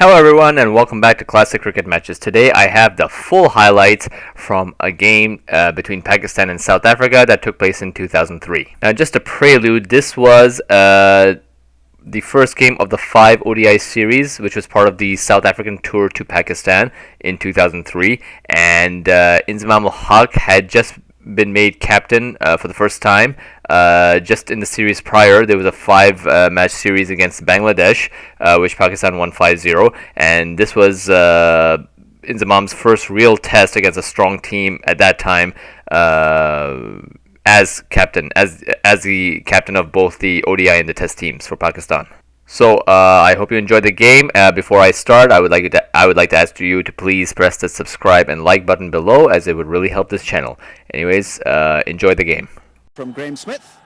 Hello everyone and welcome back to Classic Cricket Matches. Today I have the full highlights from a game between Pakistan and South Africa that took place in 2003. Now just a prelude, this was the first game of the 5 ODI series, which was part of the South African tour to Pakistan in 2003, and Inzamam ul-Haq had just been made captain for the first time. Just in the series prior, there was a 5 match series against Bangladesh, which Pakistan won 5-0, and this was Inzamam's first real test against a strong team at that time, as the captain of both the ODI and the Test teams for Pakistan. So I hope you enjoyed the game. Before I start, I would like to ask you to please press the subscribe and like button below, as it would really help this channel. Anyways, enjoy the game. From Graham Smith,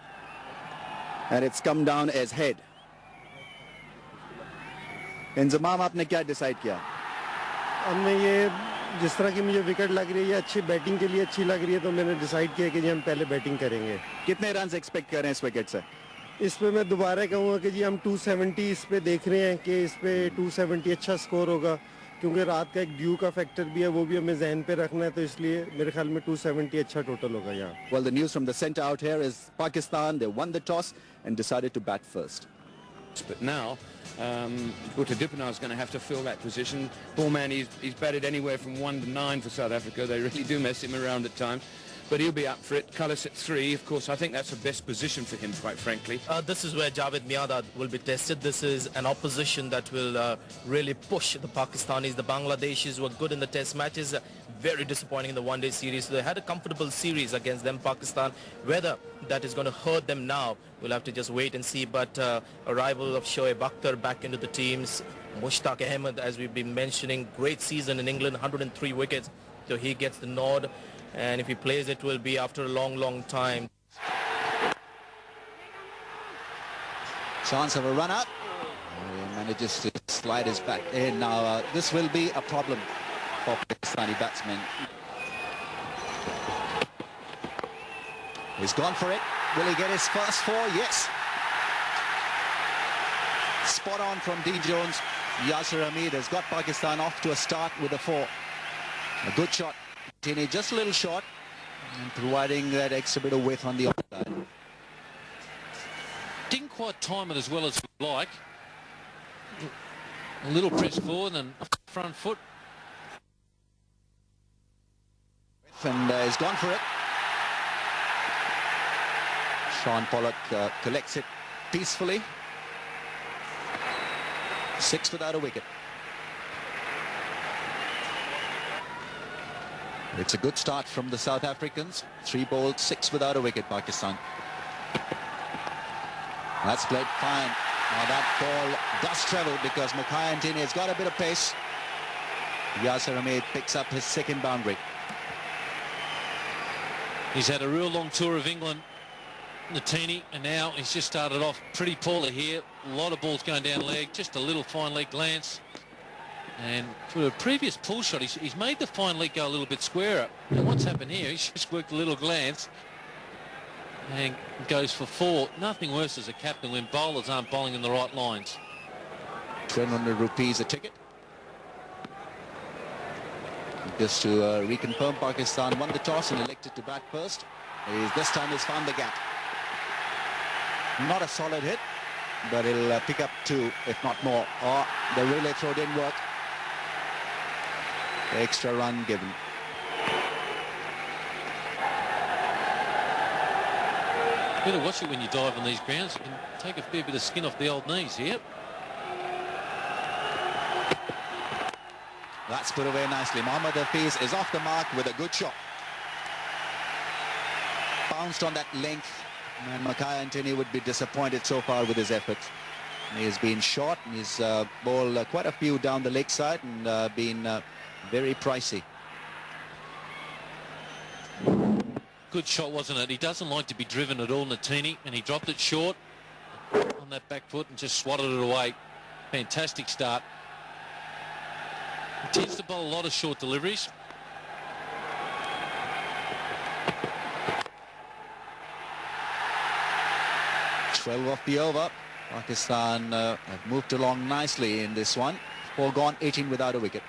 and it's come down as head. Inzamam आपने क्या decide किया? हमने ये जिस तरह की मुझे wicket लग रही है, अच्छी बैटिंग के लिए अच्छी लग रही है, तो मैंने डिसाइड किया कि जी हम पहले बैटिंग करेंगे. कितने रन्स एक्सपेक्ट कर रहे हैं इस विकेट से? इस पे मैं दोबारा कहूँगा कि जी हम 270 इस पे देख रहे हैं कि इस पे 270 अच्छा स्कोर होगा, क्योंकि रात का एक ड्यू का फैक्टर भी है, वो भी हमें जहन पे रखना है, तो इसलिए मेरे ख्याल में 270 अच्छा टोटल होगा यहाँ. Well, the news from the centre out here is Pakistan, they won the toss and decided to bat first. But now, Bhutta Dippenaar is going to have to fill that position. Poor man, he's batted anywhere from 1 to 9 for South Africa. They really do mess him around at times. But he'll be up for it. Cullis at 3, of course. I think that's the best position for him, quite frankly. This is where Javed Miandad will be tested. This is an opposition that will really push the Pakistanis. The Bangladeshis were good in the test matches, very disappointing in the one-day series. So they had a comfortable series against them, Pakistan. Whether that is going to hurt them now, we'll have to just wait and see. But arrival of Shoaib Akhtar back into the teams. Mushtaq Ahmed, as we've been mentioning, great season in England, 103 wickets. So he gets the nod. And if he plays, it will be after a long time. Chance of a run up. He manages to slide his bat in. Now this will be a problem for Pakistani batsmen. He's gone for it. Will he get his first 4? Yes. Spot on from D. Jones. Yasir Hamid has got Pakistan off to a start with a 4. A good shot. Tini just a little short, and providing that extra bit of width on the outside. Didn't quite time it as well as we'd like. A little press forward and front foot. And he's gone for it. Sean Pollock collects it peacefully. 6 without a wicket. It's a good start from the South Africans. 3 bowled, 6 without a wicket, Pakistan. That's played fine. Now that ball does travel because Mukhaya Ntini has got a bit of pace. Yasir Hamid picks up his second boundary. He's had a real long tour of England, Ntini, and now he's just started off pretty poorly here. A lot of balls going down leg, just a little fine leg glance. And for a previous pull shot, he's made the fine leg go a little bit squarer. And what's happened here, he's just worked a little glance and goes for 4. Nothing worse as a captain when bowlers aren't bowling in the right lines. 1,200 rupees a ticket. Just to reconfirm, Pakistan won the toss and elected to bat first. This time he's found the gap. Not a solid hit, but he'll pick up 2, if not more. Oh, the relay throw didn't work. The extra run given. Better watch it when you dive on these grounds. You can take a fair bit of skin off the old knees here. That's put away nicely. Mohammad Hafiz is off the mark with a good shot. Bounced on that length, and Mukhaya Ntini would be disappointed so far with his efforts. He's been short, and he's bowled quite a few down the leg side and been very pricey. Good shot, wasn't it? He doesn't like to be driven at all, Ntini, and he dropped it short on that back foot and just swatted it away. Fantastic start. He tends to bowl a lot of short deliveries. 12 off the over. Pakistan have moved along nicely in this one. 4 gone, 18 without a wicket.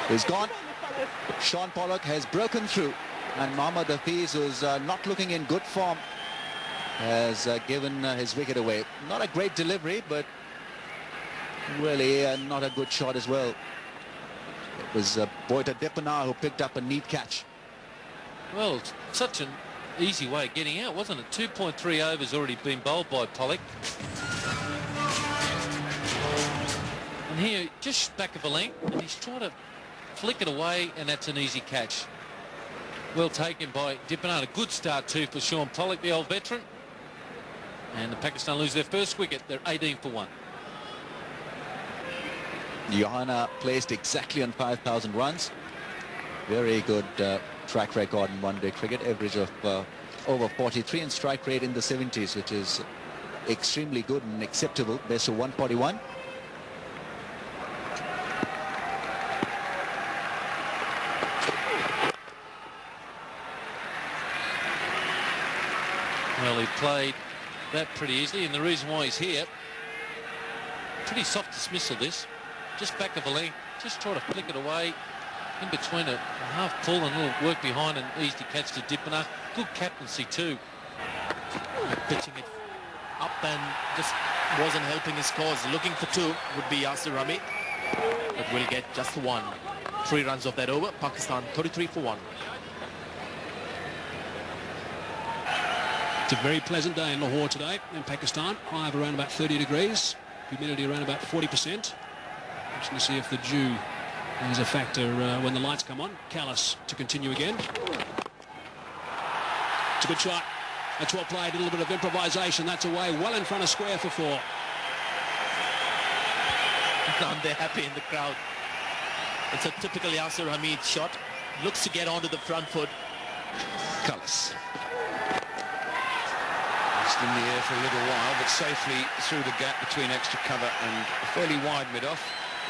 He's gone. Sean Pollock has broken through, and Mohammad Hafiz, who's not looking in good form, has given his wicket away. Not a great delivery, but really not a good shot as well. It was Boita Dipana who picked up a neat catch. Well, such an easy way of getting out, wasn't it? 2.3 overs already been bowled by Pollock. And here, just back of a length, and he's trying to flick it away, and that's an easy catch. Well taken by Dipana. A good start too for Sean Pollock, the old veteran. And the Pakistan lose their first wicket. They're 18 for 1. Johanna placed exactly on 5,000 runs. Very good track record in one-day cricket. Average of over 43 and strike rate in the 70s, which is extremely good and acceptable. Best of 141. Well, he played that pretty easily, and the reason why he's here, pretty soft dismissal this, just back of a length, just try to flick it away in between a half pull and a little work behind, and easy catch to Dipana. Good captaincy too. Pitching it up and just wasn't helping his cause. Looking for 2 would be Yasir Hamid, but will get just 1. 3 runs of that over. Pakistan 33 for 1. It's a very pleasant day in Lahore today in Pakistan. High of around about 30 degrees, humidity around about 40%. Just to see if the dew is a factor when the lights come on. Callis to continue again. It's a good shot. That's well played. A little bit of improvisation. That's away, well in front of square for 4. Aren't they happy in the crowd? It's a typical Yasir Hamid shot. Looks to get onto the front foot. Cullis. Just in the air for a little while, but safely through the gap between extra cover and a fairly wide mid-off.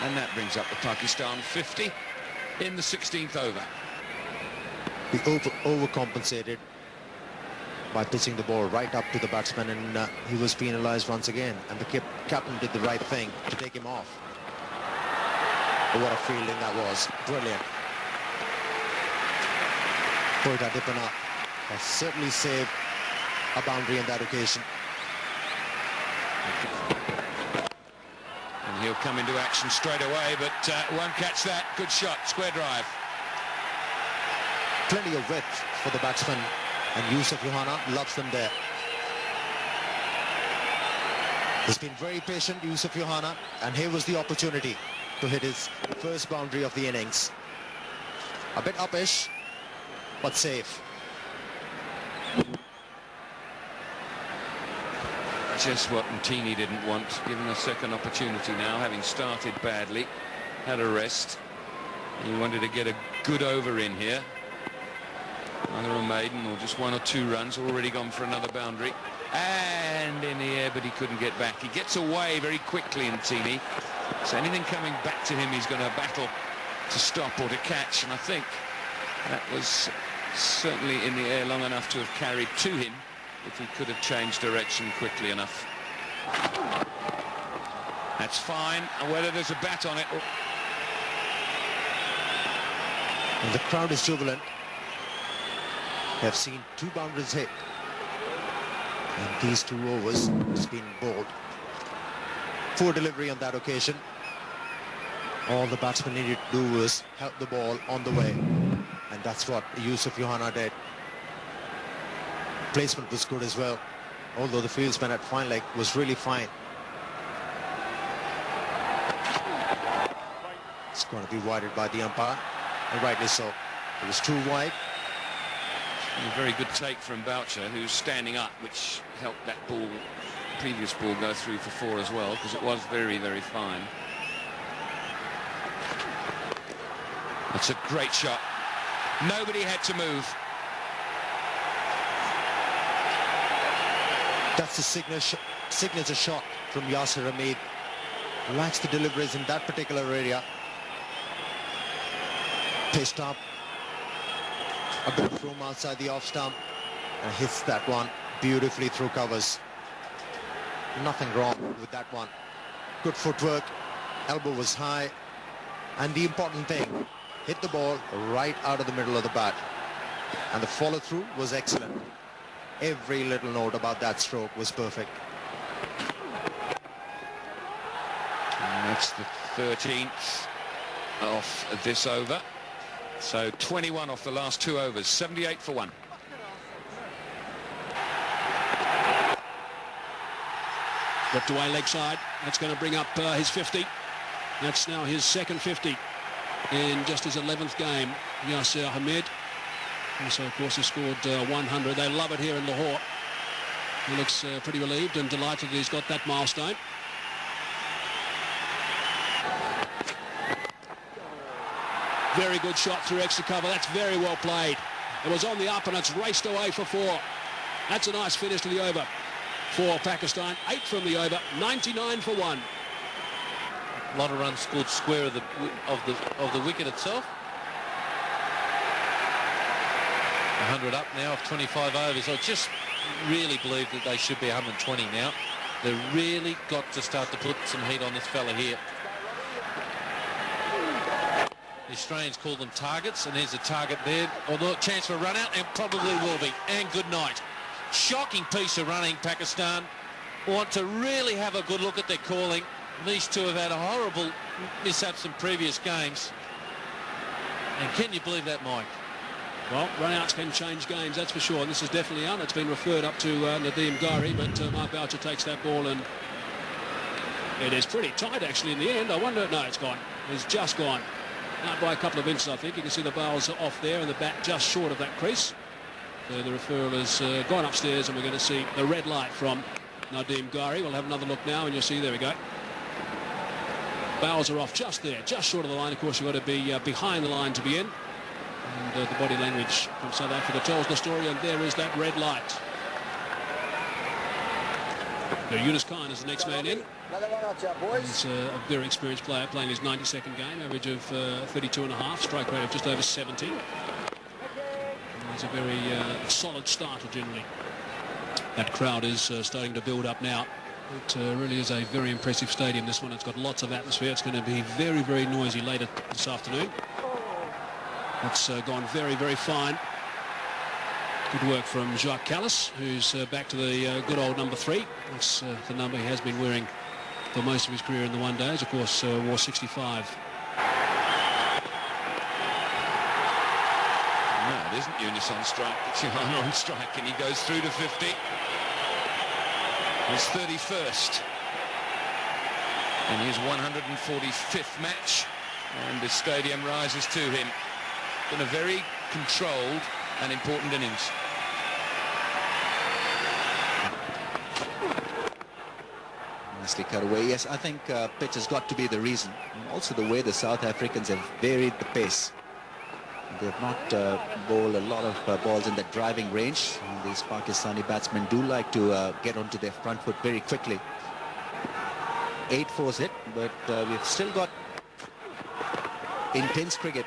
And that brings up the Pakistan 50 in the 16th over. He overcompensated by pitching the ball right up to the batsman, and he was penalised once again. And the captain did the right thing to take him off. But what a fielding that was. Brilliant. Boita Dipana has certainly saved a boundary on that occasion. And he'll come into action straight away, but won't catch that. Good shot, square drive. Plenty of width for the batsman, and Yusuf Johanna loves them there. He's been very patient, Yusuf Johanna, and here was the opportunity to hit his first boundary of the innings. A bit uppish, but safe. Just what Ntini didn't want, given a second opportunity now, having started badly, had a rest. He wanted to get a good over in here. Either a maiden or just 1 or 2 runs, already gone for another boundary. And in the air, but he couldn't get back. He gets away very quickly, Ntini. So anything coming back to him, he's going to battle to stop or to catch. And I think that was certainly in the air long enough to have carried to him, if he could have changed direction quickly enough. That's fine, and whether there's a bat on it. And the crowd is jubilant. They have seen 2 boundaries hit. And these 2 overs has been bowled. Poor delivery on that occasion. All the batsman needed to do was help the ball on the way. And that's what Yusuf Johanna did. Placement was good as well, although the fieldsman at fine leg was really fine. It's going to be wided by the umpire, and rightly so. It was too wide. And a very good take from Boucher, who's standing up, which helped that ball, previous ball, go through for 4 as well, because it was very, very fine. That's a great shot. Nobody had to move. That's the signature shot from Yasir Hamid. Lacks the deliveries in that particular area. Pitched up. A bit of room outside the off stump. and hits that one beautifully through covers. Nothing wrong with that one. Good footwork, elbow was high, and the important thing, hit the ball right out of the middle of the bat, and the follow-through was excellent. Every little note about that stroke was perfect. And that's the 13th off this over. So 21 off the last 2 overs, 78 for 1. Whipped away leg side. That's going to bring up his 50. That's now his second 50 in just his 11th game. Yasir Hamid also, of course, has scored 100. They love it here in Lahore. He looks pretty relieved and delighted that he's got that milestone. Very good shot through extra cover. That's very well played. It was on the up and it's raced away for 4. That's a nice finish to the over for Pakistan. 8 from the over, 99 for 1. A lot of runs scored square of the wicket itself. 100 up now of 25 overs. I just really believe that they should be 120 now. They've really got to start to put some heat on this fella here. The Australians call them targets, and there's a target there. Although chance for a run out, and probably will be. And good night. Shocking piece of running, Pakistan. Want to really have a good look at their calling. These two have had a horrible mishaps in previous games. And can you believe that, Mike? Well, run-outs can change games, that's for sure. And this is definitely out. It's been referred up to Nadeem Ghauri, but Mark Boucher takes that ball, and it is pretty tight, actually, in the end. I wonder... No, it's gone. It's just gone. Out by a couple of inches, I think. You can see the bowls are off there and the bat just short of that crease. So the referral has gone upstairs, and we're going to see the red light from Nadeem Ghauri. We'll have another look now, and you'll see, there we go. Bowls are off just there, just short of the line. Of course, you've got to be behind the line to be in. And the body language from South Africa tells the story, and there is that red light. Now, Yunus Khan is the next man in. He's a very experienced player, playing his 92nd game, average of 32.5, strike rate of just over 70. And he's a very solid starter generally. That crowd is starting to build up now. It really is a very impressive stadium, this one. It's got lots of atmosphere. It's going to be very, very noisy later this afternoon. It's gone very, very fine. Good work from Jacques Callis, who's back to the good old number 3. That's the number he has been wearing for most of his career in the one days. Of course, wore 65. No, it isn't Yunus on strike. It's Johanna on strike, and he goes through to 50. His 31st. And his 145th match. And the stadium rises to him. In a very controlled and important innings. Nicely cut away. Yes, I think pitch has got to be the reason. And also the way the South Africans have varied the pace. They have not bowled a lot of balls in that driving range. And these Pakistani batsmen do like to get onto their front foot very quickly. 8 fours hit, but we've still got intense cricket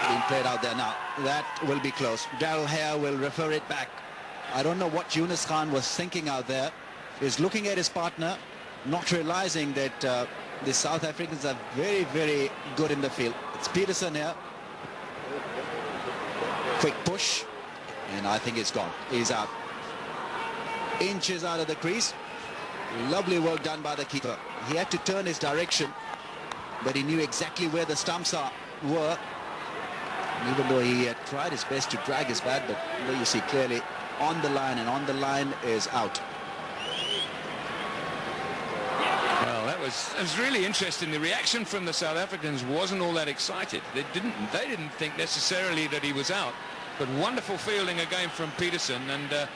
being played out there now. That will be close. Darrell Hare will refer it back. I don't know what Yunus Khan was thinking out there. He's looking at his partner, not realizing that the South Africans are very, very good in the field. It's Peterson here. Quick push, and I think it's gone. He's out. Inches out of the crease. Lovely work done by the keeper. He had to turn his direction, but he knew exactly where the stumps were. And even though he had tried his best to drag his bat, but there you see clearly on the line, and on the line is out. Well, that was really interesting. The reaction from the South Africans wasn't all that excited. They didn't think necessarily that he was out, but wonderful fielding again from Peterson, and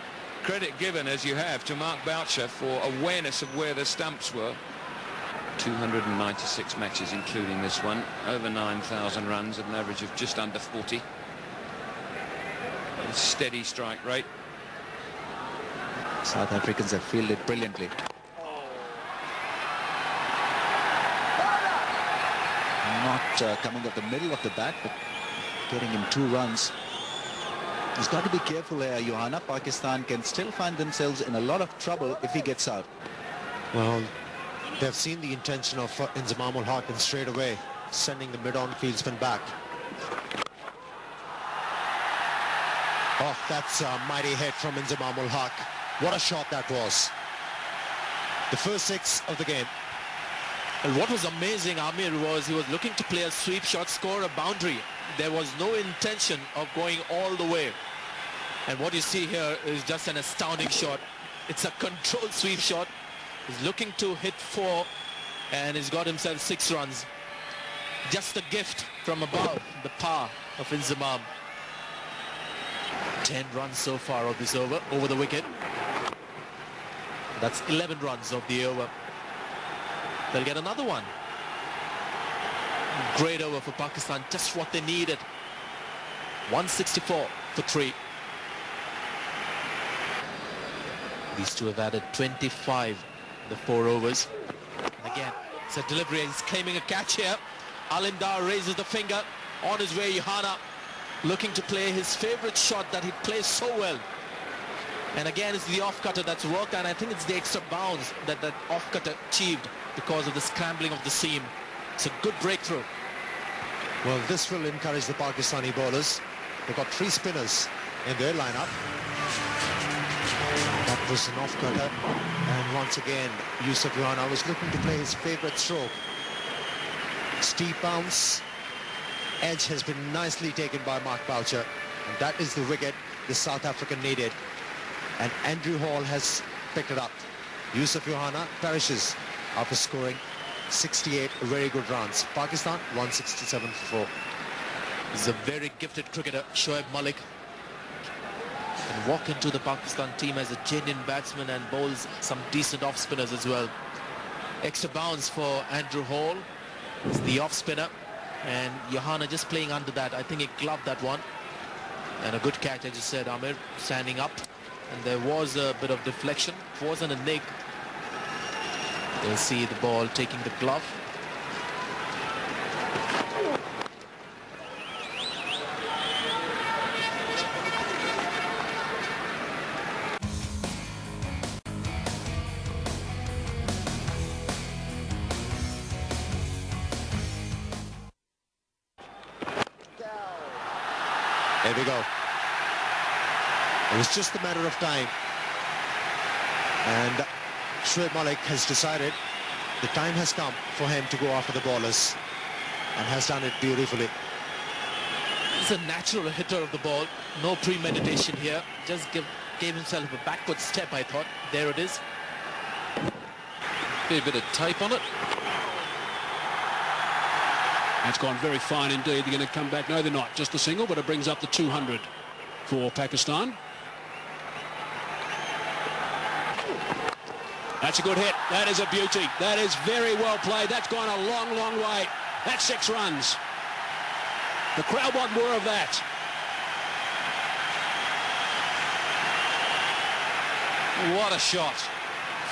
credit given, as you have, to Mark Boucher for awareness of where the stumps were. 296 matches, including this one, over 9,000 runs at an average of just under 40. A steady strike rate. South Africans have fielded brilliantly. Not coming off the middle of the bat, but getting him 2 runs. He's got to be careful here, Johanna. Pakistan can still find themselves in a lot of trouble if he gets out. Well, they've seen the intention of Inzamam ul Haq and straight away sending the mid-on field spin back. Oh, that's a mighty hit from Inzamam ul Haq. What a shot that was. The first 6 of the game. And what was amazing, Amir, was he was looking to play a sweep shot, score a boundary. There was no intention of going all the way. And what you see here is just an astounding shot. It's a controlled sweep shot. He's looking to hit 4 and he's got himself 6 runs. Just a gift from above the power of Inzamam. 10 runs so far of this over the wicket. That's 11 runs of the over. They'll get another one. Great over for Pakistan, just what they needed. 164 for 3. These two have added 25 in the 4 overs. And again, it's a delivery. He's claiming a catch here. Alimdar raises the finger. On his way, Johanna looking to play his favorite shot that he plays so well. And again, it's the off-cutter that's worked, and I think it's the extra bounce that that off-cutter achieved because of the scrambling of the seam. It's a good breakthrough. Well, this will encourage the Pakistani bowlers. They've got 3 spinners in their lineup. That was an off-cutter. And once again, Yusuf Johanna was looking to play his favorite stroke. Steep bounce. Edge has been nicely taken by Mark Boucher. And that is the wicket the South African needed. And Andrew Hall has picked it up. Yusuf Johanna perishes after scoring 68 very good runs. Pakistan 167 for 4. He's a very gifted cricketer, Shoaib Malik. And walk into the Pakistan team as a genuine batsman and bowls some decent off spinners as well. Extra bounce for Andrew Hall. He's the off spinner. And Johanna just playing under that. I think he gloved that one. And a good catch, as you said, Amir, standing up. And there was a bit of deflection. It wasn't a nick. You'll see the ball taking the glove. There we go. It was just a matter of time. And Shoaib Malik has decided the time has come for him to go after the bowlers, and has done it beautifully. He's a natural hitter of the ball. No premeditation here. Just gave himself a backward step, I thought. There it is. Be a bit of tape on it. That's gone very fine indeed. They're going to come back. No, they're not. Just a single, but it brings up the 200 for Pakistan. That's a good hit. That is a beauty. That is very well played. That's gone a long, long way. That's 6 runs. The crowd want more of that. What a shot.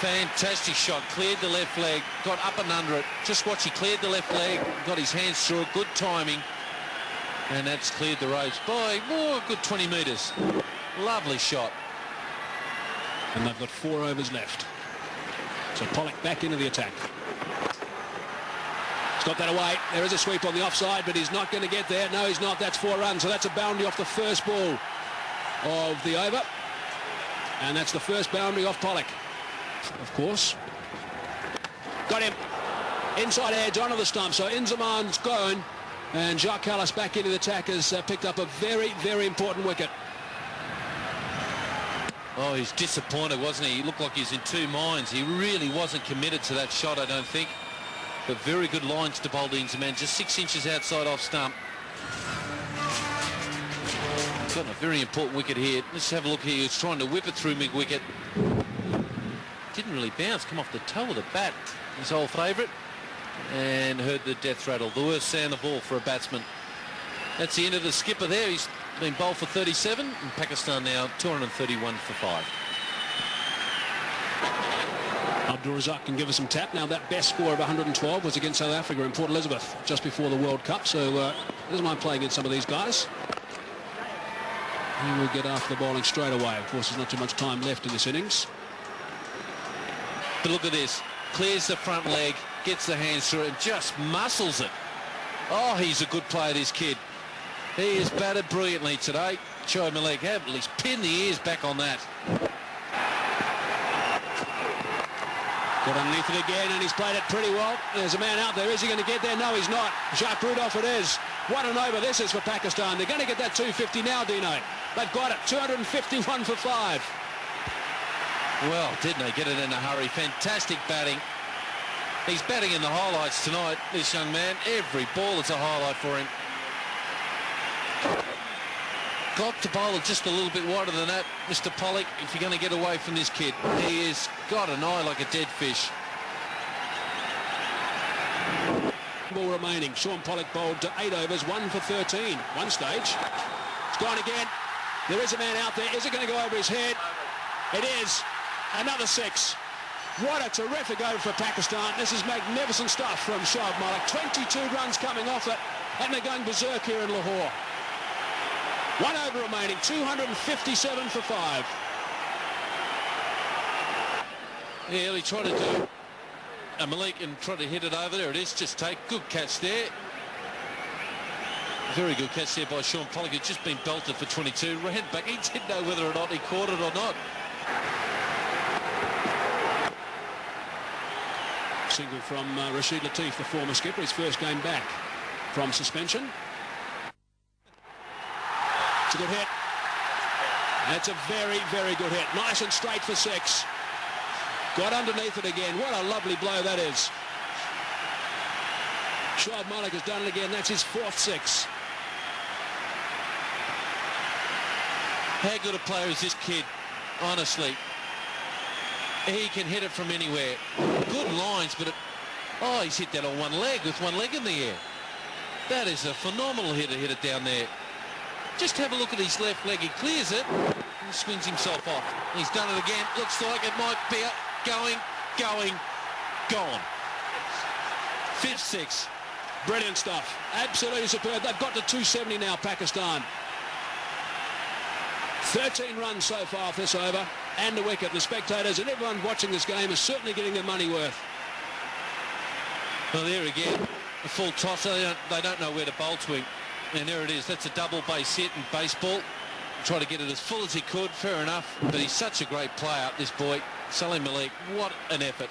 Fantastic shot. Cleared the left leg. Got up and under it. Just watch, he cleared the left leg. Got his hands through it. Good timing. And that's cleared the ropes by a good 20 metres. Lovely shot. And they've got 4 overs left. So Pollock back into the attack. He's got that away. There is a sweep on the offside, but he's not going to get there. No, he's not. That's 4 runs. So that's a boundary off the first ball of the over. And that's the first boundary off Pollock, of course. Got him. Inside edge onto the stump. So Inzaman's gone. And Jacques Kallis back into the attack has picked up a very, very important wicket. Oh, he's disappointed, wasn't he? He looked like he's in 2 minds. He really wasn't committed to that shot, I don't think. But very good lines to bowl Inzaman. Just 6 inches outside off stump. He's got a very important wicket here. Let's have a look here. He's trying to whip it through mid-wicket. Didn't really bounce. Come off the toe of the bat. His old favourite. And heard the death rattle. The worst sound of all for a batsman. That's the end of the skipper there. He's been bowled for 37. And Pakistan now 231 for 5. Abdul Razak can give us some tap. Now that best score of 112 was against South Africa in Port Elizabeth just before the World Cup. So doesn't mind playing against some of these guys. He will get after the bowling straight away. Of course, there's not too much time left in this innings. But look at this. Clears the front leg, gets the hands through it, and just muscles it. Oh, he's a good player, this kid. He has batted brilliantly today. Shoaib Malik have at least pinned the ears back on that. Got underneath it again, and he's played it pretty well. There's a man out there. Is he going to get there? No, he's not. Jacques Rudolph it is. What an over this is for Pakistan. They're going to get that 250 now, Dino. They've got it. 251 for 5. Well, didn't they get it in a hurry? Fantastic batting. He's batting in the highlights tonight, this young man. Every ball is a highlight for him. Got to bowl it just a little bit wider than that, Mr. Pollock, if you're going to get away from this kid. He has got an eye like a dead fish. Ball remaining. Sean Pollock bowled 8 overs, 1 for 13. One stage. It's gone again. There is a man out there. Is it going to go over his head? It is. Another 6. What a terrific over for Pakistan. This is magnificent stuff from Shoaib Malik. 22 runs coming off it, and they're going berserk here in Lahore. 1 over remaining, 257 for 5. Yeah, he tried to do a Malik and tried to hit it over there. It is just take. Good catch there. Very good catch there by Sean Pollock, who's just been belted for 22. Ran back. He didn't know whether or not he caught it or not. Single from Rashid Latif, the former skipper, his first game back from suspension. It's a good hit. That's a very, very good hit. Nice and straight for 6. Got underneath it again. What a lovely blow that is. Shoaib Malik has done it again. That's his 4th 6. How good a player is this kid? Honestly. He can hit it from anywhere. Good lines, but oh, he's hit that on one leg with one leg in the air. That is a phenomenal hit to hit it down there. Just have a look at his left leg. He clears it and swings himself off. He's done it again. Looks like it might be going, gone. 5th 6. Brilliant stuff. Absolutely superb. They've got to 270 now, Pakistan. 13 runs so far off this over, and a wicket. The spectators and everyone watching this game is certainly getting their money worth. Well, there again, a full tosser. They don't know where to bowl to him. And there it is. That's a double base hit in baseball. Try to get it as full as he could. Fair enough. But he's such a great player, this boy. Shoaib Malik, what an effort.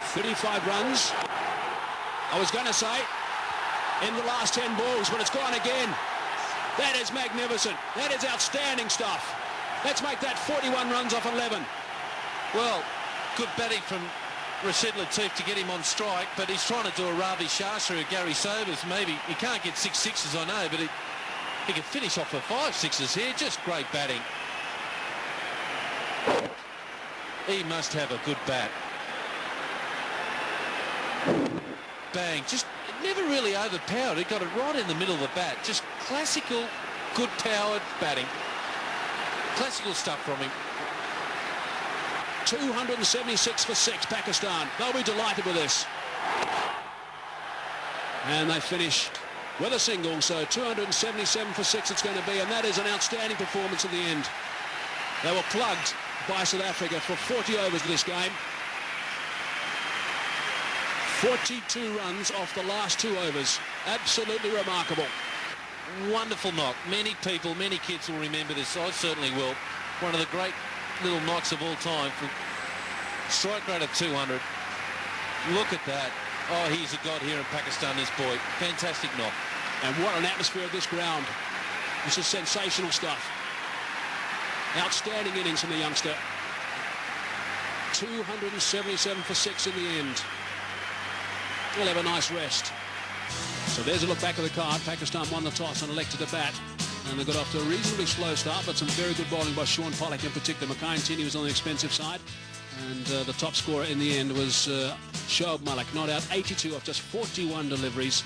35 runs. I was going to say in the last 10 balls, but it's gone again. That is magnificent. That is outstanding stuff. Let's make that 41 runs off 11. Well, good batting from Rashid Latif to get him on strike, but he's trying to do a Ravi Shastri or Gary Sobers. Maybe he can't get 6 sixes, I know, but he can finish off with 5 sixes here. Just great batting. He must have a good bat. Bang. Just never really overpowered. He got it right in the middle of the bat. Just classical, good powered batting. Classical stuff from him. 276 for 6, Pakistan. They'll be delighted with this. And they finish with a single, so 277 for 6 it's going to be, and that is an outstanding performance at the end. They were plugged by South Africa for 40 overs of this game. 42 runs off the last 2 overs. Absolutely remarkable. Wonderful knock. Many people, many kids will remember this. I certainly will. One of the great little knocks of all time. For strike rate of 200. Look at that. Oh, he's a god here in Pakistan, this boy. Fantastic knock. And what an atmosphere of this ground. This is sensational stuff. Outstanding innings from the youngster. 277 for 6 in the end. We'll have a nice rest. So there's a look back at the card. Pakistan won the toss and elected to bat. And they got off to a reasonably slow start, but some very good bowling by Sean Pollock in particular. Mackay was on the expensive side. And the top scorer in the end was Shoaib Malik, not out 82 off just 41 deliveries.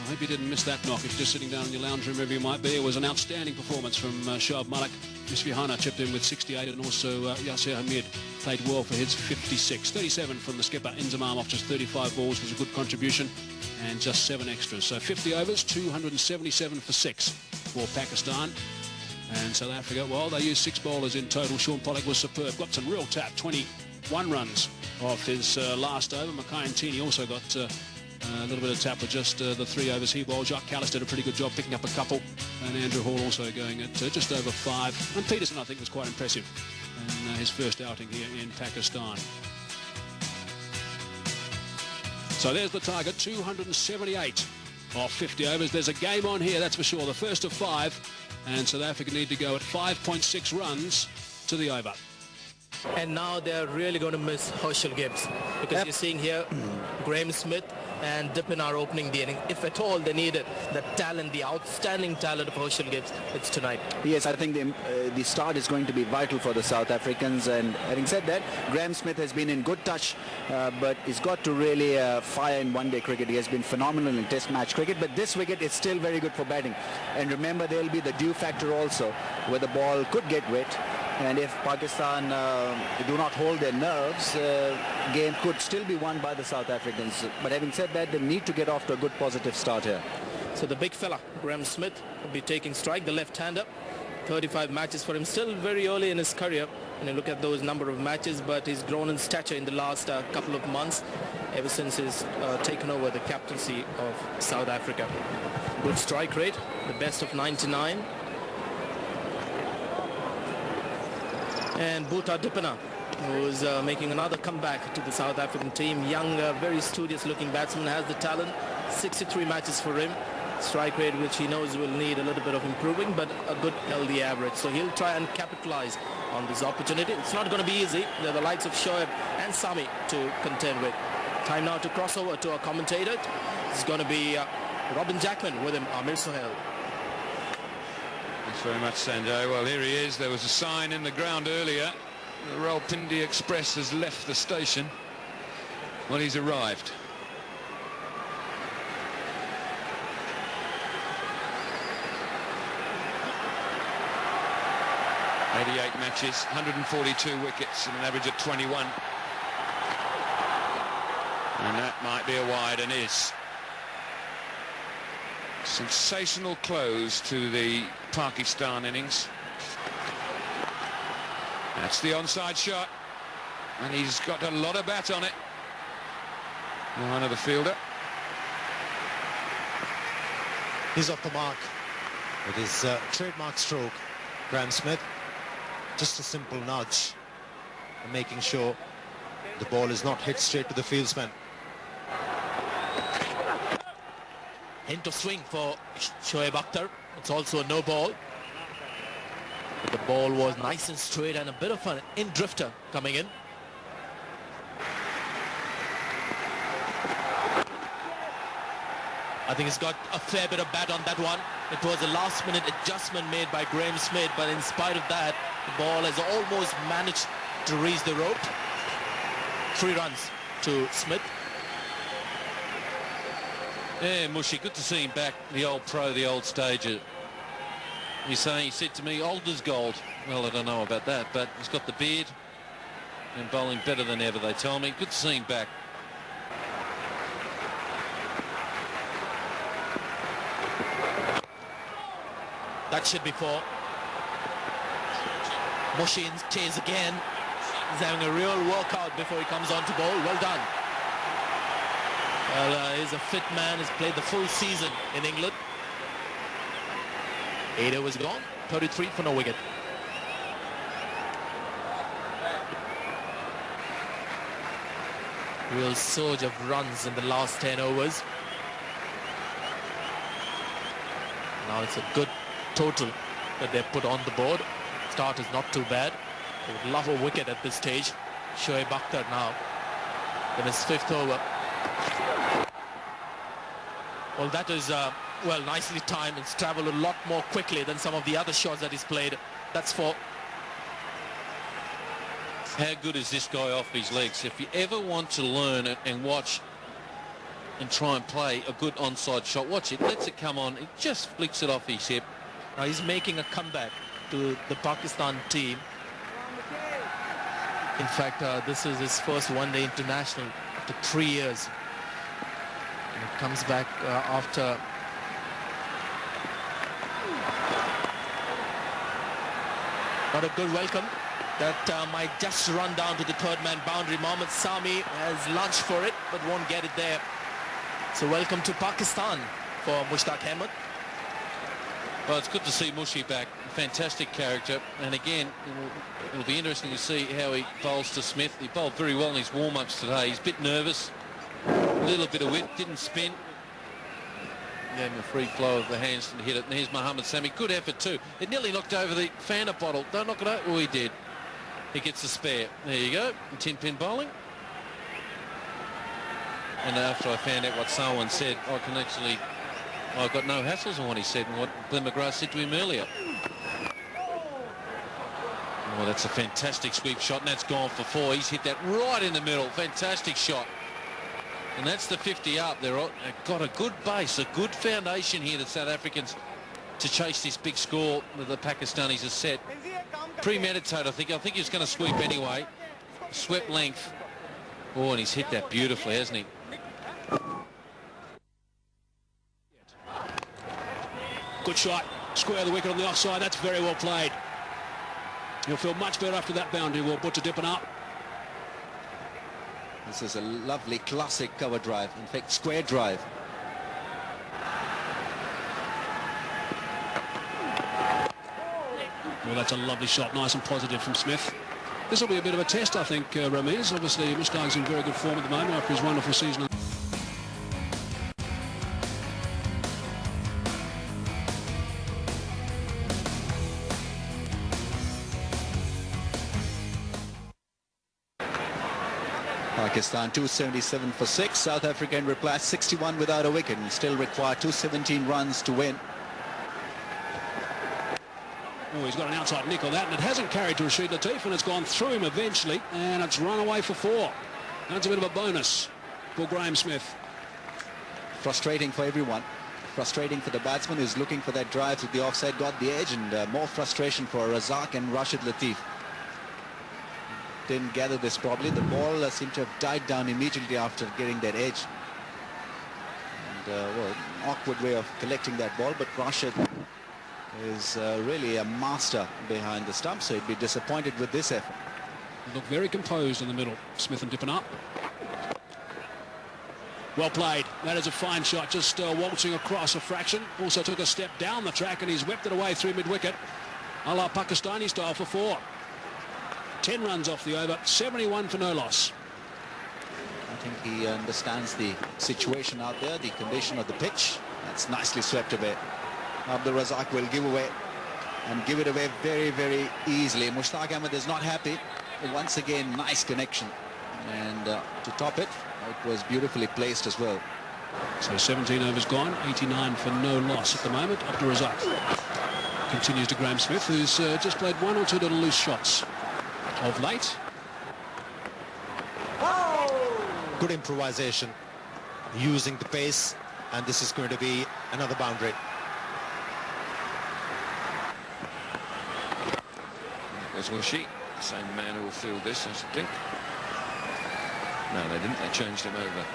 I hope you didn't miss that knock if you're just sitting down in your lounge room, wherever you might be. It was an outstanding performance from Shoaib Malik. Miss Vihana chipped in with 68, and also Yasir Hamid played well for his 56. 37 from the skipper. Inzamam off just 35 balls was a good contribution, and just 7 extras. So 50 overs, 277 for 6 for Pakistan. And South Africa, well, they used 6 bowlers in total. Shoaib Malik was superb. Got some real tap, 21 runs off his last over. Mackay also got a little bit of tap with just the 3 overs he bowled. Jacques Kallis did a pretty good job picking up a couple. And Andrew Hall also going at just over 5. And Peterson, I think, was quite impressive in his first outing here in Pakistan. So there's the target, 278 off 50 overs. There's a game on here, that's for sure. The first of 5. And South Africa need to go at 5.6 runs to the over. And now they're really going to miss Herschel Gibbs, because you're seeing here Graeme Smith and Dippen are opening the inning. If at all they needed the talent, the outstanding talent of Herschel Gibbs, it's tonight. Yes, I think the start is going to be vital for the South Africans. And having said that, Graeme Smith has been in good touch, but he's got to really fire in one-day cricket. He has been phenomenal in test match cricket, but this wicket is still very good for batting. And remember, there will be the dew factor also, where the ball could get wet. And if Pakistan do not hold their nerves, game could still be won by the South Africans. But having said that, they need to get off to a good positive start here. So the big fella, Graeme Smith, will be taking strike, the left-hander. 35 matches for him, still very early in his career. When you look at those number of matches, but he's grown in stature in the last couple of months, ever since he's taken over the captaincy of South Africa. Good strike rate, the best of 99. And Bhuta Dipena, who's making another comeback to the South African team. Young, very studious looking batsman, has the talent. 63 matches for him. Strike rate which he knows will need a little bit of improving, but a good healthy average. So he'll try and capitalize on this opportunity. It's not going to be easy. They're the likes of Shoaib and Sami to contend with. Time now to cross over to our commentator. It's going to be Robin Jackman with him, Amir Sohail. Thanks very much, Sanjay. Well, here he is. There was a sign in the ground earlier. The Rawalpindi Express has left the station. Well, he's arrived. Matches, 142 wickets and an average of 21. And that might be a wide, and is. Sensational close to the Pakistan innings. That's the onside shot, and he's got a lot of bat on it. One of the fielder. He's off the mark with his trademark stroke, Graeme Smith. Just a simple nudge and making sure the ball is not hit straight to the fieldsman. Hint of swing for Shoaib Akhtar. It's also a no ball. But the ball was nice and straight, and a bit of an in-drifter coming in. I think he's got a fair bit of bat on that one. It was a last-minute adjustment made by Graeme Smith, but in spite of that, the ball has almost managed to reach the rope. 3 runs to Smith. Yeah, Mushy, good to see him back, the old pro, the old stager. He said to me, old as gold. Well, I don't know about that, but he's got the beard and bowling better than ever, they tell me. Good to see him back. That should be 4. Mushy in chase again. He's having a real workout before he comes on to bowl. Well done. Well, he's a fit man. He's played the full season in England. 8 overs gone. 33 for no wicket. Real surge of runs in the last 10 overs. Now it's a good total that they've put on the board. Start is not too bad. They would love a wicket at this stage. Shoaib Akhtar now in his 5th over. Well, that is well, nicely timed. It's traveled a lot more quickly than some of the other shots that he's played. That's 4. How good is this guy off his legs? If you ever want to learn and watch and try and play a good onside shot, watch it. Lets it come on. It just flicks it off his hip. Now he's making a comeback to the Pakistan team. In fact, this is his first one-day international after 3 years. And he comes back after Not a good welcome. That might just run down to the third man boundary. Mohammad Sami has lunged for it but won't get it there. So welcome to Pakistan for Mushtaq Ahmed. Well, it's good to see Mushy back. Fantastic character. And again, it'll be interesting to see how he bowls to Smith. He bowled very well in his warm-ups today. He's a bit nervous. A little bit of whip. Didn't spin. Gave him a free flow of the hands and hit it. And here's Mohammad Sami. Good effort too. It nearly knocked over the Fanta bottle. Don't knock it over. Oh, he did. He gets the spare. There you go. Tin-pin bowling. And after I found out what someone said, I've got no hassles on what he said and what Glenn McGrath said to him earlier. Oh, that's a fantastic sweep shot, and that's gone for 4. He's hit that right in the middle. Fantastic shot. And that's the 50 up. They've got a good base, a good foundation here, the South Africans, to chase this big score that the Pakistanis have set. Premeditated, I think. I think he's going to sweep anyway. Swept length. Oh, and he's hit that beautifully, hasn't he? Good shot. Square the wicket on the offside. That's very well played. He'll feel much better after that boundary. Will put to dipping up. This is a lovely classic cover drive. In fact, square drive. Well, that's a lovely shot. Nice and positive from Smith. This will be a bit of a test, I think, Ramiz. Obviously, Mushtaq's in very good form at the moment after his wonderful season. Pakistan 277 for 6. South Africa in reply 61 without a wicket and still require 217 runs to win. Oh, he's got an outside nick on that, and it hasn't carried to Rashid Latif, and it's gone through him eventually, and it's run away for 4. That's a bit of a bonus for Graham Smith. Frustrating for everyone. Frustrating for the batsman who's looking for that drive to the offside, got the edge, and more frustration for Razak and Rashid Latif. Didn't gather this properly. The ball seemed to have died down immediately after getting that edge. And well, an awkward way of collecting that ball, but Rashid is really a master behind the stump, so he'd be disappointed with this effort. Look very composed in the middle. Smith and dipping up. Well played. That is a fine shot, just waltzing across a fraction. Also took a step down the track, and he's whipped it away through mid-wicket, a la Pakistani style, for 4. 10 runs off the over, 71 for no loss. I think he understands the situation out there, the condition of the pitch. That's nicely swept away. Abdul Razak will give away, and give it away very, very easily. Mushtaq Ahmed is not happy. Once again, nice connection. And to top it, it was beautifully placed as well. So 17 overs gone, 89 for no loss at the moment. Abdul Razak continues to Graham Smith, who's just played 1 or 2 little loose shots of late. Good improvisation, using the pace, and this is going to be another boundary. There's Mushy, the same man who will field this, I think. No, they didn't. They changed him over.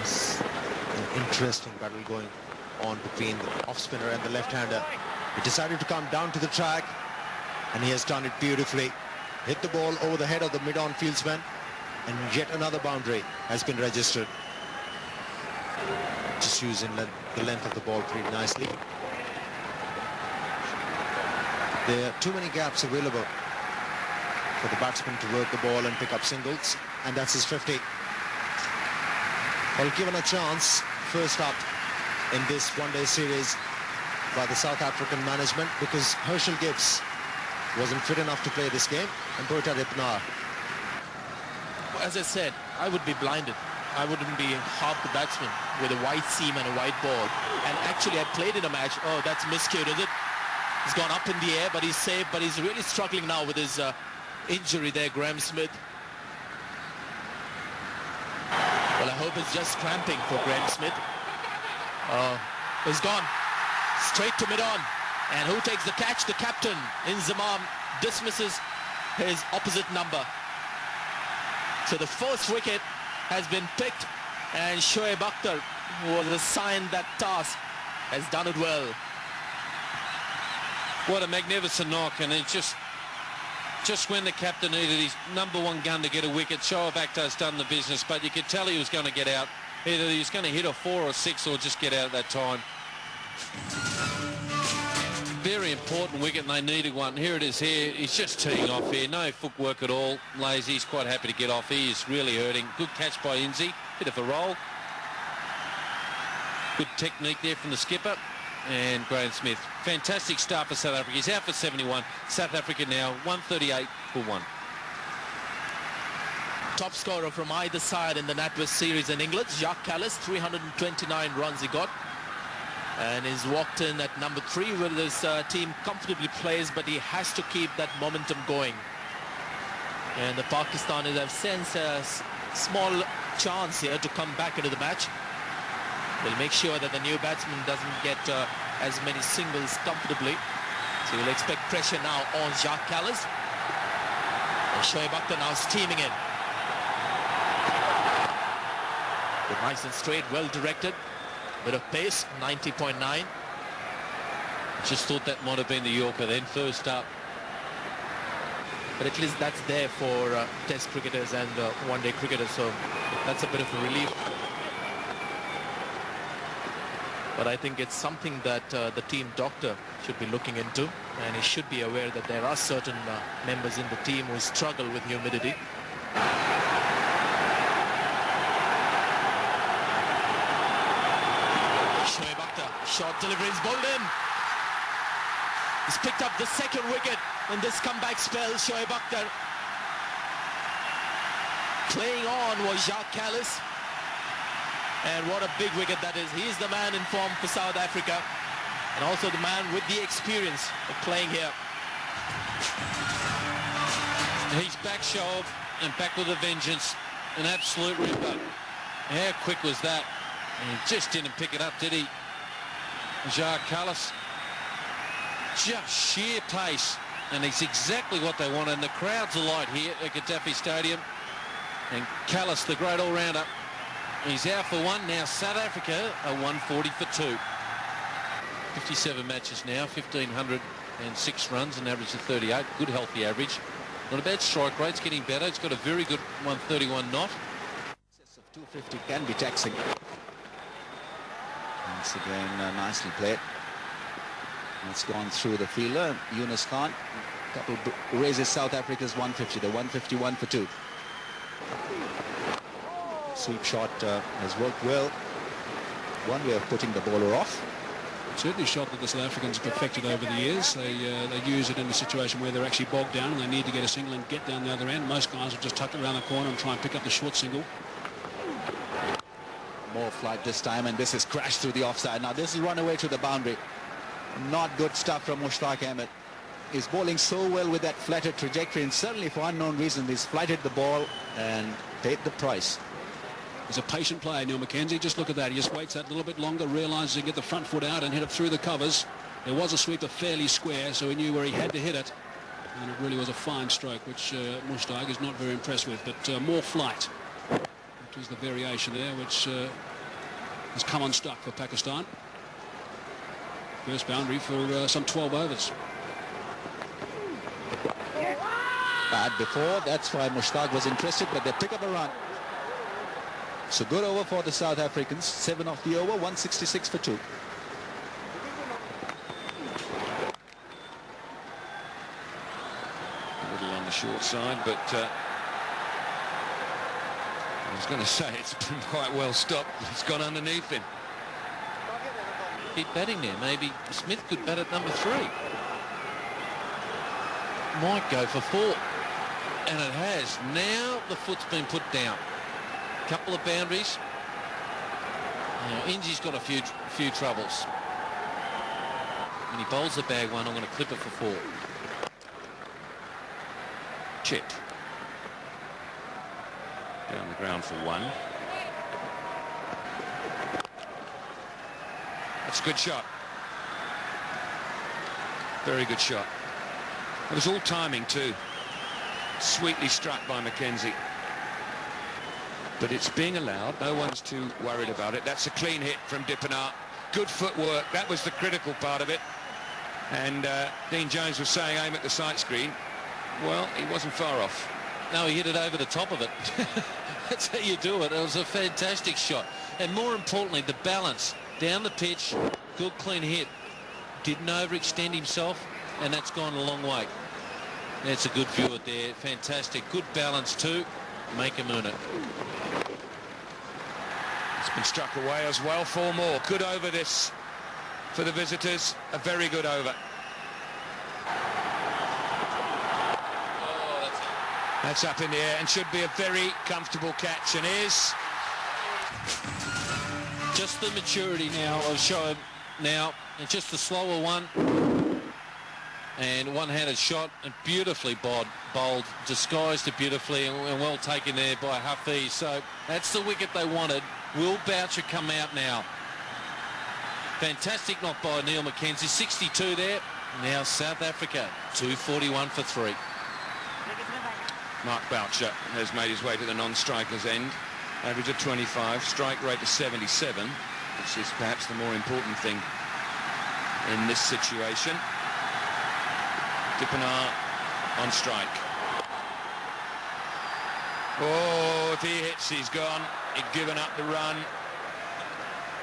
It's an interesting battle going on between the off-spinner and the left-hander. He decided to come down to the track, and he has done it beautifully. Hit the ball over the head of the mid-on fieldsman, and yet another boundary has been registered. Just using the length of the ball pretty nicely. There are too many gaps available for the batsman to work the ball and pick up singles, and that's his 50. Well, given a chance, first up in this one-day series by the South African management, because Herschel Gibbs wasn't fit enough to play this game, and Berta Ripnar. As I said, I would be blinded. I wouldn't be half the batsman with a white seam and a white ball. And actually, I played in a match. Oh, that's miscued, is it? He's gone up in the air, but he's safe. But he's really struggling now with his injury there, Graham Smith. Well, I hope it's just cramping for Graham Smith. He's gone straight to mid-on. And who takes the catch? The captain, Inzamam, dismisses his opposite number. So the first wicket has been picked, and Shoaib Akhtar, who was assigned that task, has done it well. What a magnificent knock, and it's just when the captain needed his #1 gun to get a wicket, Shoaib Akhtar's done the business, but you could tell he was going to get out. Either he was going to hit a 4 or 6 or just get out at that time. Very important wicket, and they needed one. Here it is here. He's just teeing off here. No footwork at all. Lazy. He's quite happy to get off. He is really hurting. Good catch by Inzi. Bit of a roll. Good technique there from the skipper. And Graham Smith. Fantastic start for South Africa. He's out for 71. South Africa now 138 for 1. Top scorer from either side in the NatWest series in England, Jacques Kallis, 329 runs he got. And he's walked in at number 3 where this team comfortably plays, but he has to keep that momentum going. And the Pakistanis have sensed a small chance here to come back into the match. They'll make sure that the new batsman doesn't get as many singles comfortably. So you'll expect pressure now on Jacques Kallis. And Shoaib Akhtar now steaming in. Nice and straight, well directed. Bit of pace, 90.9. Just thought that might have been the Yorker then, first up. But at least that's there for test cricketers and one-day cricketers, so that's a bit of a relief. But I think it's something that the team doctor should be looking into, and he should be aware that there are certain members in the team who struggle with humidity. Shoaib Akhtar, short delivery is bowled in. He's picked up the second wicket in this comeback spell. Shoaib Akhtar playing on was Jacques Kallis. And what a big wicket that is. He's the man in form for South Africa, and also the man with the experience of playing here. He's back, Shoaib, and back with a vengeance. An absolute ripper. How quick was that? And he just didn't pick it up, did he? Jacques Kallis. Just sheer pace. And it's exactly what they wanted. And the crowd's alight here at Gaddafi Stadium. And Kallis, the great all-rounder, he's out for 1. Now South Africa are 140 for 2. 57 matches now, 1,506 runs, an average of 38. Good healthy average. Not a bad strike rate. It's getting better. It's got a very good 131 knot. Excess of 250 can be taxing. Once again, nicely played. It's gone through the fielder, Yunus Khan. Couple raises South Africa's 150. They're 151 for 2. Sweep shot has worked well. One way of putting the bowler off. Certainly a shot that the South Africans have perfected over the years. They use it in a situation where they're actually bogged down and they need to get a single and get down the other end. Most guys will just tuck it around the corner and try and pick up the short single. More flight this time, and this is crashed through the offside. Now this is run away to the boundary. Not good stuff from Mushtaq Ahmed. He's bowling so well with that flattered trajectory, and certainly for unknown reason he's flighted the ball and paid the price. He's a patient player, Neil McKenzie. Just look at that. He just waits that little bit longer, realises he can get the front foot out and hit it through the covers. There was a sweeper fairly square, so he knew where he had to hit it. And it really was a fine stroke, which Mushtaq is not very impressed with. But more flight, which is the variation there, which has come unstuck for Pakistan. First boundary for some 12 overs. Bad before, that's why Mushtaq was interested, but they pick up a run. So good over for the South Africans. 7 off the over, 166 for 2. A little on the short side, but I was going to say it's been quite well stopped. It's gone underneath him. Keep batting there. Maybe Smith could bat at number 3. Might go for 4. And it has. Now the foot's been put down. Couple of boundaries. Now Inzi's got a few troubles. When he bowls the bag one, I'm going to clip it for 4. Chip. Down the ground for 1. That's a good shot. Very good shot. It was all timing too. Sweetly struck by McKenzie. But it's being allowed. No one's too worried about it. That's a clean hit from Dippenaar. Good footwork. That was the critical part of it. And Dean Jones was saying aim at the sight screen. Well, he wasn't far off. No, he hit it over the top of it. That's how you do it. It was a fantastic shot. And more importantly, the balance down the pitch. Good clean hit. Didn't overextend himself, and that's gone a long way. That's a good view it there. Fantastic. Good balance too. Make him earn it. It's been struck away as well. 4 more. Good over this for the visitors. A very good over. That's up in the air and should be a very comfortable catch, and is. Just the maturity now of Shoaib now, and just the slower one. And one-handed shot, and beautifully bowled, disguised it beautifully, and well taken there by Hafiz. So that's the wicket they wanted. Will Boucher come out now? Fantastic knock by Neil McKenzie, 62 there. Now South Africa, 241 for 3. Mark Boucher has made his way to the non-strikers end. Average of 25, strike rate of 77, which is perhaps the more important thing in this situation. Dippenar on strike. Oh, if he hits, he's gone. He'd given up the run.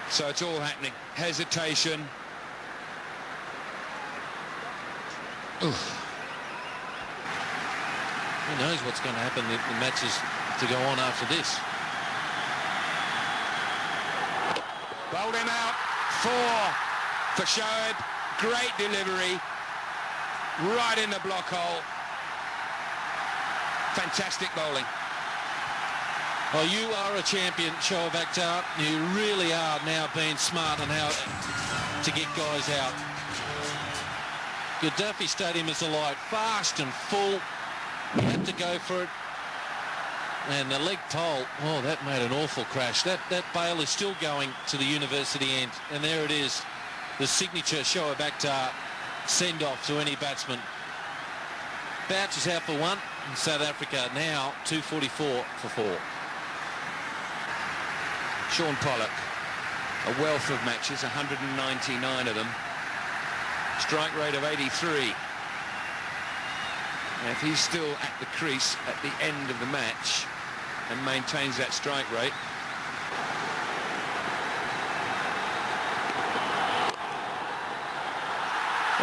So it's all happening. Hesitation. Oof. Who knows what's going to happen in the matches to go on after this. Bowled him out. 4 for Shoaib. Great delivery. Right in the block hole. Fantastic bowling. Well, you are a champion, Shoaib Akhtar. You really are now being smart on how to get guys out. Gaddafi Stadium is alight, fast and full. You had to go for it. And the leg pole, oh, that made an awful crash. That bail is still going to the university end. And there it is, the signature Shoaib Akhtar send-off to any batsman. Boucher's out for 1, and South Africa now 244 for 4. Sean Pollock, a wealth of matches, 199 of them. Strike rate of 83. And if he's still at the crease at the end of the match and maintains that strike rate,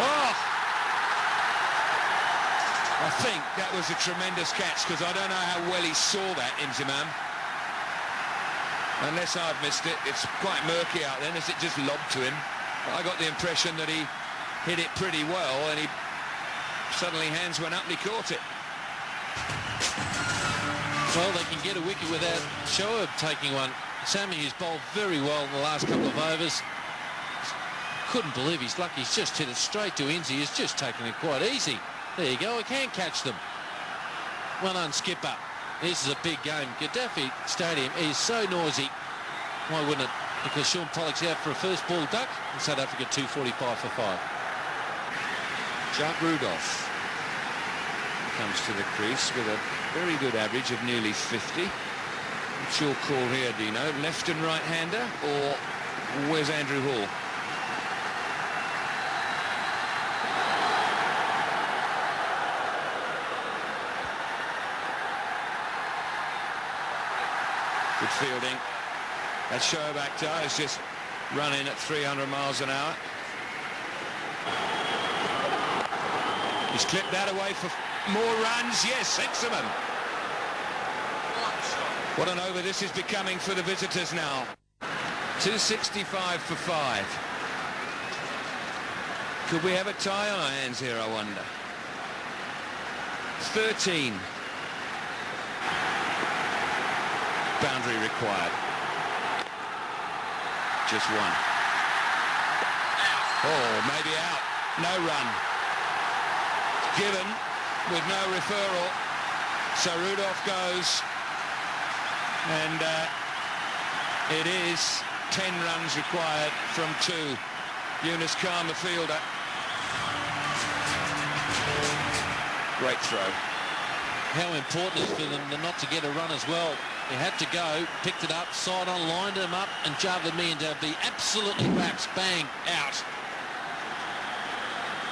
oh! I think that was a tremendous catch, because I don't know how well he saw that, Inzamam. Unless I've missed it, it's quite murky out then, as it just lobbed to him. But I got the impression that he hit it pretty well, and he suddenly hands went up and he caught it. Well, they can get a wicket without Shoaib taking one. Sammy has bowled very well in the last couple of overs. Couldn't believe he's lucky. He's just hit it straight to Inzi. He's just taken it quite easy. There you go. I can catch them. Well done, skipper. This is a big game. Gaddafi Stadium is so noisy. Why wouldn't it? Because Sean Pollock's out for a first ball duck, and South Africa 245 for 5. Jacques Rudolph comes to the crease with a very good average of nearly 50. What's your call here, Dino? Left and right-hander, or where's Andrew Hall? Good fielding. That Shoaib Akhtar is just running at 300 miles an hour. He's clipped that away for more runs. Yes, 6 of them. What an over this is becoming for the visitors now. 265 for 5. Could we have a tie on our hands here, I wonder? 13. Boundary required. Just 1. Oh, maybe out. No run. Given with no referral. So Rudolph goes, and it is 10 runs required from 2. Yunus Khan, the fielder. Great throw. How important is for them not to get a run as well. He had to go, picked it up, side on, lined him up, and Javed Mian to be absolutely wrapped, bang, out.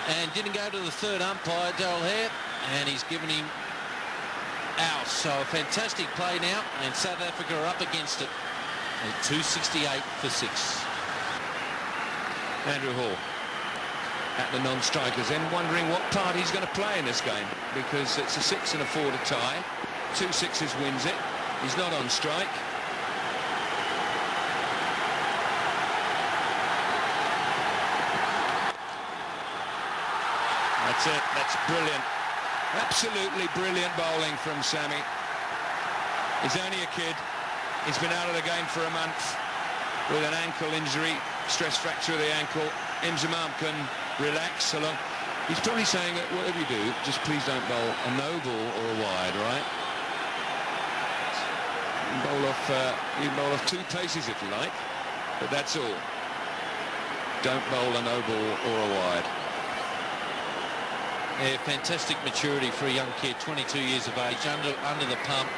and didn't go to the third umpire, Daryl Hare, and he's given him out. So a fantastic play now, and South Africa are up against it at 268 for 6. Andrew Hall at the non-strikers end, wondering what part he's going to play in this game, because it's a 6 and a 4 to tie. 2 6s wins it. He's not on strike. That's it. That's brilliant. Absolutely brilliant bowling from Sammy. He's only a kid. He's been out of the game for a month with an ankle injury, stress fracture of the ankle. Imzimam can relax along. He's probably saying that whatever you do, just please don't bowl a no ball or a wide, right? You can bowl off 2 paces if you like, but that's all. Don't bowl a no ball or a wide. Yeah, fantastic maturity for a young kid, 22 years of age, under the pump.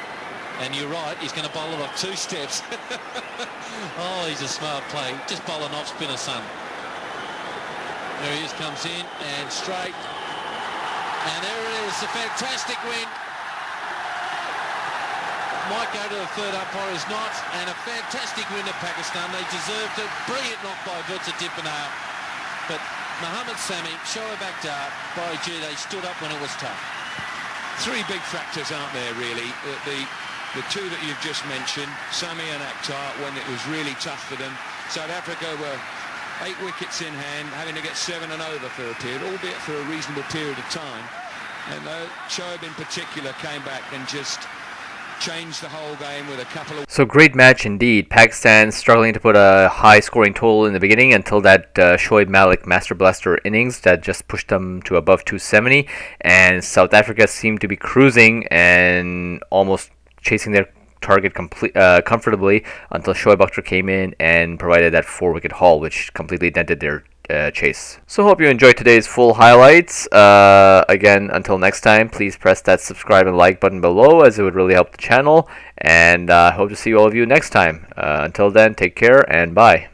And you're right, he's going to bowl it off 2 steps. Oh, he's a smart play. Just bowl an off-spinner, son. There he is, comes in, and straight. And there it is, a fantastic win. Might go to the third umpire, is not. And a fantastic win of Pakistan. They deserved it. Brilliant knock by Dippenaar. But Mohammad Sami, Shoaib Akhtar, by gee, they stood up when it was tough. 3 big factors, aren't there, really? The 2 that you've just mentioned, Sami and Akhtar, when it was really tough for them. South Africa were 8 wickets in hand, having to get 7 and over for a period, albeit for a reasonable period of time. And Shoaib in particular came back and just changed the whole game with a couple of... So great match indeed. Pakistan struggling to put a high scoring total in the beginning until that Shoaib Malik Master Blaster innings that just pushed them to above 270, and South Africa seemed to be cruising and almost chasing their target comfortably until Shoaib Akhtar came in and provided that 4-wicket haul, which completely dented their chase. So hope you enjoyed today's full highlights. Again, until next time, please press that subscribe and like button below, as it would really help the channel, and hope to see all of you next time. Until then, take care and bye.